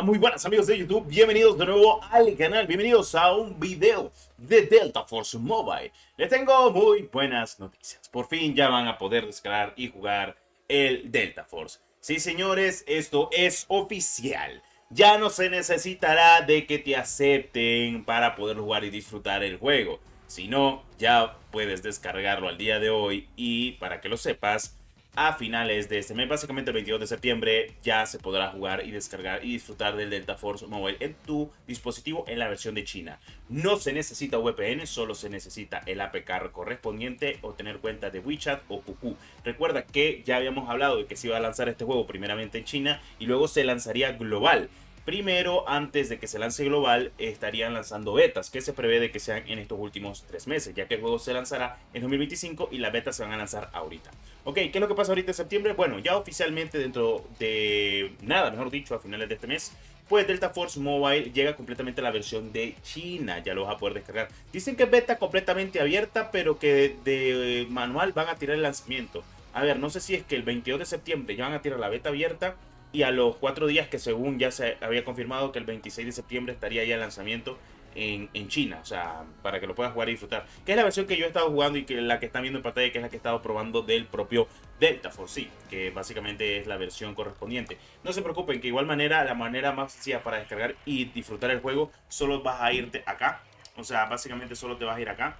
Muy buenas amigos de YouTube, bienvenidos de nuevo al canal, bienvenidos a un video de Delta Force Mobile. Les tengo muy buenas noticias, por fin ya van a poder descargar y jugar el Delta Force. Sí señores, esto es oficial, ya no se necesitará de que te acepten para poder jugar y disfrutar el juego. Si no, ya puedes descargarlo al día de hoy y para que lo sepas, a finales de este mes, básicamente el 22 de septiembre, ya se podrá jugar y descargar y disfrutar del Delta Force Mobile en tu dispositivo en la versión de China. No se necesita VPN, solo se necesita el APK correspondiente o tener cuenta de WeChat o QQ. Recuerda que ya habíamos hablado de que se iba a lanzar este juego primeramente en China y luego se lanzaría global. Primero, antes de que se lance global, estarían lanzando betas, que se prevé de que sean en estos últimos 3 meses, ya que el juego se lanzará en 2025 y las betas se van a lanzar ahorita. Ok, ¿qué es lo que pasa ahorita en septiembre? Bueno, ya oficialmente dentro de nada, mejor dicho, a finales de este mes, pues Delta Force Mobile llega completamente a la versión de China, ya lo vas a poder descargar. Dicen que es beta completamente abierta, pero que de manual van a tirar el lanzamiento. A ver, no sé si es que el 22 de septiembre ya van a tirar la beta abierta y a los 4 días que según ya se había confirmado que el 26 de septiembre estaría ya el lanzamiento en China, o sea, para que lo puedas jugar y disfrutar. Que es la versión que yo he estado jugando y que la que están viendo en pantalla, que es la que he estado probando del propio Delta Force, sí, que básicamente es la versión correspondiente. No se preocupen, que igual manera, la manera más sencilla para descargar y disfrutar el juego, solo vas a irte acá, o sea, básicamente solo te vas a ir acá.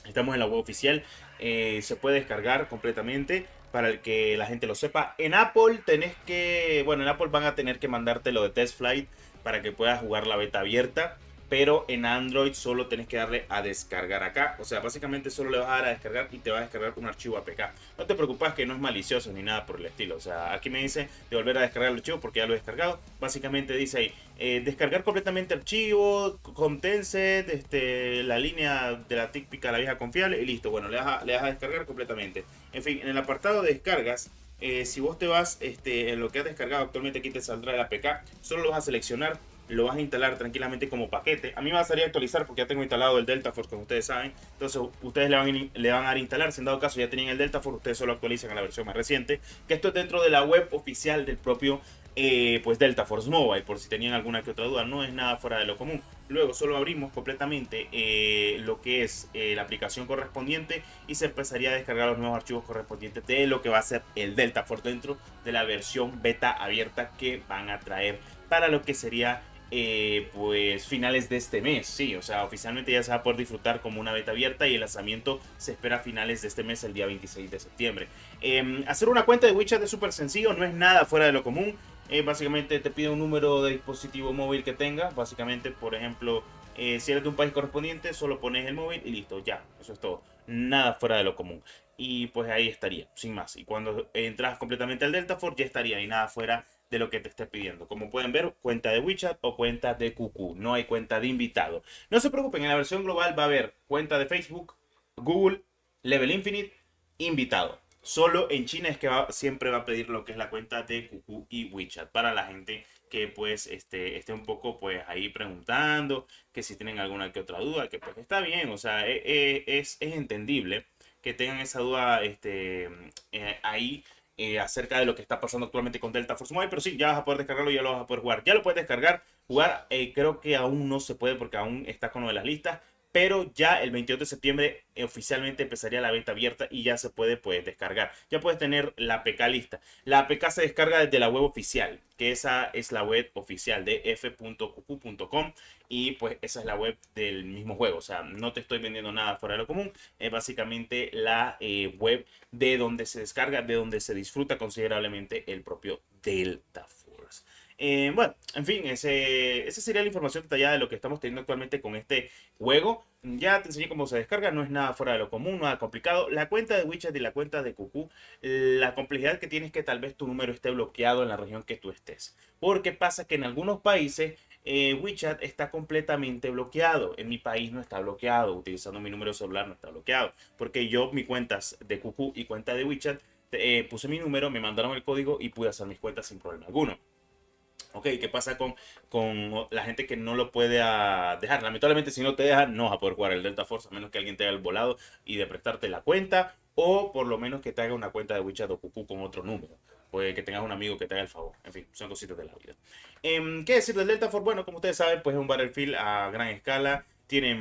Estamos en la web oficial, se puede descargar completamente para el que la gente lo sepa. En Apple tenés que, bueno, en Apple van a tener que mandarte lo de Test Flight para que puedas jugar la beta abierta. Pero en Android solo tenés que darle a descargar acá. O sea, básicamente solo le vas a dar a descargar y te va a descargar un archivo APK. No te preocupes que no es malicioso ni nada por el estilo. O sea, aquí me dice de volver a descargar el archivo porque ya lo he descargado. Básicamente dice ahí, descargar completamente archivo, contenset, la línea de la típica, la vieja confiable y listo. Bueno, le das a descargar completamente. En fin, en el apartado de descargas, si vos te vas en lo que has descargado actualmente, aquí te saldrá el APK. Solo lo vas a seleccionar, lo vas a instalar tranquilamente como paquete. A mí me va a salir a actualizar porque ya tengo instalado el Delta Force, como ustedes saben. Entonces ustedes le van a dar a instalar. Si en dado caso ya tenían el Delta Force, ustedes solo actualizan a la versión más reciente, que esto es dentro de la web oficial del propio pues Delta Force Mobile, por si tenían alguna que otra duda. No es nada fuera de lo común. Luego solo abrimos completamente lo que es la aplicación correspondiente y se empezaría a descargar los nuevos archivos correspondientes de lo que va a ser el Delta Force dentro de la versión beta abierta que van a traer para lo que sería pues finales de este mes. Sí, o sea, oficialmente ya se va a poder disfrutar como una beta abierta y el lanzamiento se espera a finales de este mes, el día 26 de septiembre. Hacer una cuenta de WeChat es súper sencillo, no es nada fuera de lo común. Básicamente te pide un número de dispositivo móvil que tengas. Básicamente, por ejemplo, si eres de un país correspondiente, solo pones el móvil y listo, ya, eso es todo. Nada fuera de lo común. Y pues ahí estaría, sin más. Y cuando entras completamente al Delta Force, ya estaría y nada fuera de lo que te esté pidiendo. Como pueden ver, cuenta de WeChat o cuenta de QQ. No hay cuenta de invitado. No se preocupen, en la versión global va a haber cuenta de Facebook, Google, Level Infinite, invitado. Solo en China es que siempre va a pedir lo que es la cuenta de QQ y WeChat para la gente que pues esté un poco pues ahí preguntando, que si tienen alguna que otra duda, que pues está bien, o sea, es entendible que tengan esa duda ahí acerca de lo que está pasando actualmente con Delta Force Mobile, pero sí, ya vas a poder descargarlo, ya lo vas a poder jugar. Ya lo puedes descargar, jugar, creo que aún no se puede porque aún está con lo de las listas, pero ya el 22 de septiembre oficialmente empezaría la beta abierta y ya se puede pues descargar. Ya puedes tener la APK lista. La APK se descarga desde la web oficial, que esa es la web oficial de f.qq.com y pues esa es la web del mismo juego. O sea, no te estoy vendiendo nada fuera de lo común. Es básicamente la web de donde se descarga, de donde se disfruta considerablemente el propio Delta Force. Bueno, en fin, esa sería la información detallada de lo que estamos teniendo actualmente con este juego. Ya te enseñé cómo se descarga, no es nada fuera de lo común, nada complicado. La cuenta de WeChat y la cuenta de QQ, la complejidad que tienes es que tal vez tu número esté bloqueado en la región que tú estés. Porque pasa que en algunos países WeChat está completamente bloqueado. En mi país no está bloqueado, utilizando mi número celular no está bloqueado. Porque yo, mi cuentas de QQ y cuenta de WeChat, puse mi número, me mandaron el código y pude hacer mis cuentas sin problema alguno. Ok, ¿qué pasa con la gente que no lo puede dejar? Lamentablemente, si no te deja, no vas a poder jugar el Delta Force, a menos que alguien te haga el volado y de prestarte la cuenta, o por lo menos que te haga una cuenta de WeChat o QQ con otro número. pues que tengas un amigo que te haga el favor. En fin, son cositas de la vida. ¿Qué decir del Delta Force? Bueno, como ustedes saben, pues es un Battlefield a gran escala. Tiene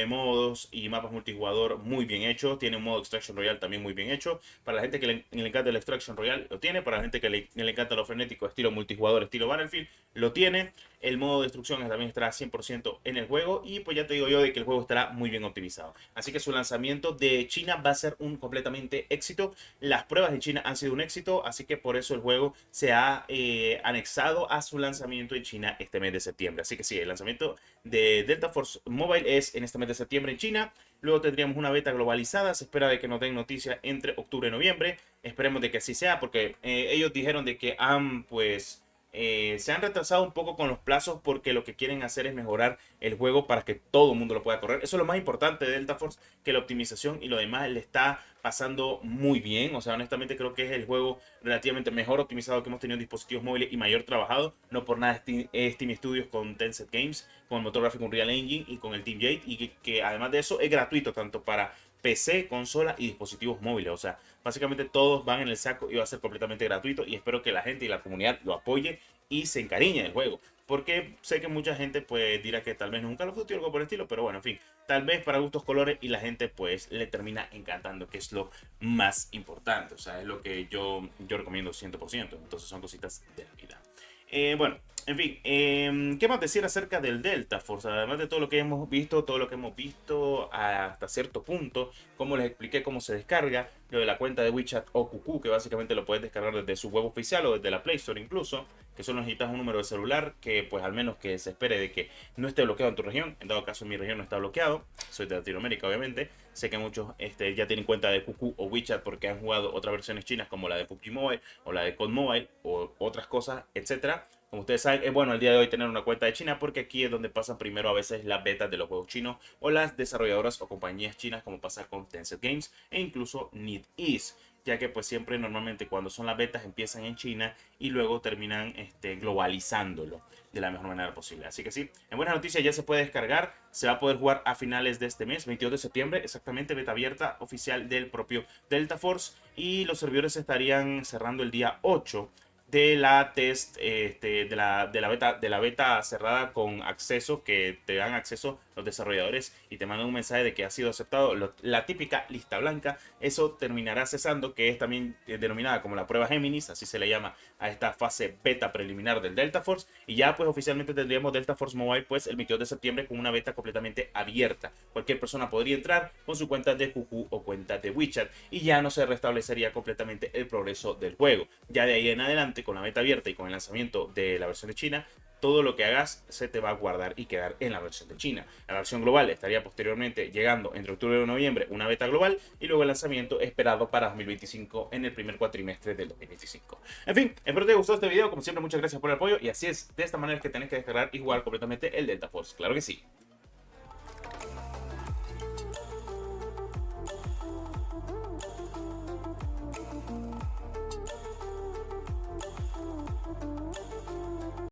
modos y mapas multijugador muy bien hechos. Tiene un modo Extraction Royale también muy bien hecho. Para la gente que le encanta el Extraction Royale, lo tiene. Para la gente que le encanta lo frenético, estilo multijugador, estilo Battlefield, lo tiene. El modo de destrucción también estará 100% en el juego. Y pues ya te digo yo de que el juego estará muy bien optimizado. Así que su lanzamiento de China va a ser un completamente éxito. Las pruebas en China han sido un éxito. Así que por eso el juego se ha anexado a su lanzamiento en China este mes de septiembre. Así que sí, el lanzamiento de Delta Force Mobile es en este mes de septiembre en China. Luego tendríamos una beta globalizada. Se espera de que nos den noticias entre octubre y noviembre. Esperemos de que así sea, porque ellos dijeron de que han se han retrasado un poco con los plazos porque lo que quieren hacer es mejorar el juego para que todo el mundo lo pueda correr. Eso es lo más importante de Delta Force, que la optimización y lo demás le está pasando muy bien. O sea, honestamente creo que es el juego relativamente mejor optimizado que hemos tenido en dispositivos móviles y mayor trabajado. No por nada Steam Studios con Tencent Games, con el motor gráfico Unreal Engine y con el Team Jade. Y que además de eso es gratuito tanto para PC, consola y dispositivos móviles. O sea, básicamente todos van en el saco y va a ser completamente gratuito. Y espero que la gente y la comunidad lo apoye y se encariñe del juego. Porque sé que mucha gente pues dirá que tal vez nunca lo Duty o algo por el estilo. Pero bueno, en fin, tal vez para gustos colores y la gente pues le termina encantando, que es lo más importante. O sea, es lo que yo recomiendo 100%. Entonces son cositas de la vida. Bueno, en fin, ¿qué más decir acerca del Delta Force? Además de todo lo que hemos visto hasta cierto punto, como les expliqué cómo se descarga, lo de la cuenta de WeChat o QQ, que básicamente lo puedes descargar desde su web oficial o desde la Play Store incluso, que solo necesitas un número de celular, que pues al menos que se espere de que no esté bloqueado en tu región. En dado caso, en mi región no está bloqueado, soy de Latinoamérica obviamente. Sé que muchos ya tienen cuenta de QQ o WeChat porque han jugado otras versiones chinas como la de PUBG Mobile o la de COD Mobile o otras cosas, etcétera. Como ustedes saben, es bueno al día de hoy tener una cuenta de China porque aquí es donde pasan primero a veces las betas de los juegos chinos o las desarrolladoras o compañías chinas, como pasa con Tencent Games e incluso NetEase, ya que pues siempre normalmente cuando son las betas empiezan en China y luego terminan globalizándolo de la mejor manera posible. Así que sí, en buenas noticias ya se puede descargar, se va a poder jugar a finales de este mes, 22 de septiembre, exactamente, beta abierta oficial del propio Delta Force, y los servidores estarían cerrando el día 8 de la de la beta cerrada con acceso, que te dan acceso los desarrolladores y te mandan un mensaje de que ha sido aceptado, la típica lista blanca. Eso terminará cesando, que es también denominada como la prueba Géminis, así se le llama a esta fase beta preliminar del Delta Force, y ya pues oficialmente tendríamos Delta Force Mobile pues el 22 de septiembre con una beta completamente abierta. Cualquier persona podría entrar con su cuenta de QQ o cuenta de WeChat y ya no se restablecería completamente el progreso del juego. Ya de ahí en adelante, con la beta abierta y con el lanzamiento de la versión de China, todo lo que hagas se te va a guardar y quedar en la versión de China. La versión global estaría posteriormente llegando entre octubre y noviembre, una beta global, y luego el lanzamiento esperado para 2025 en el primer cuatrimestre del 2025. En fin, espero te haya gustado este video. Como siempre, muchas gracias por el apoyo, y así es, de esta manera es que tenés que descargar y jugar completamente el Delta Force. Claro que sí.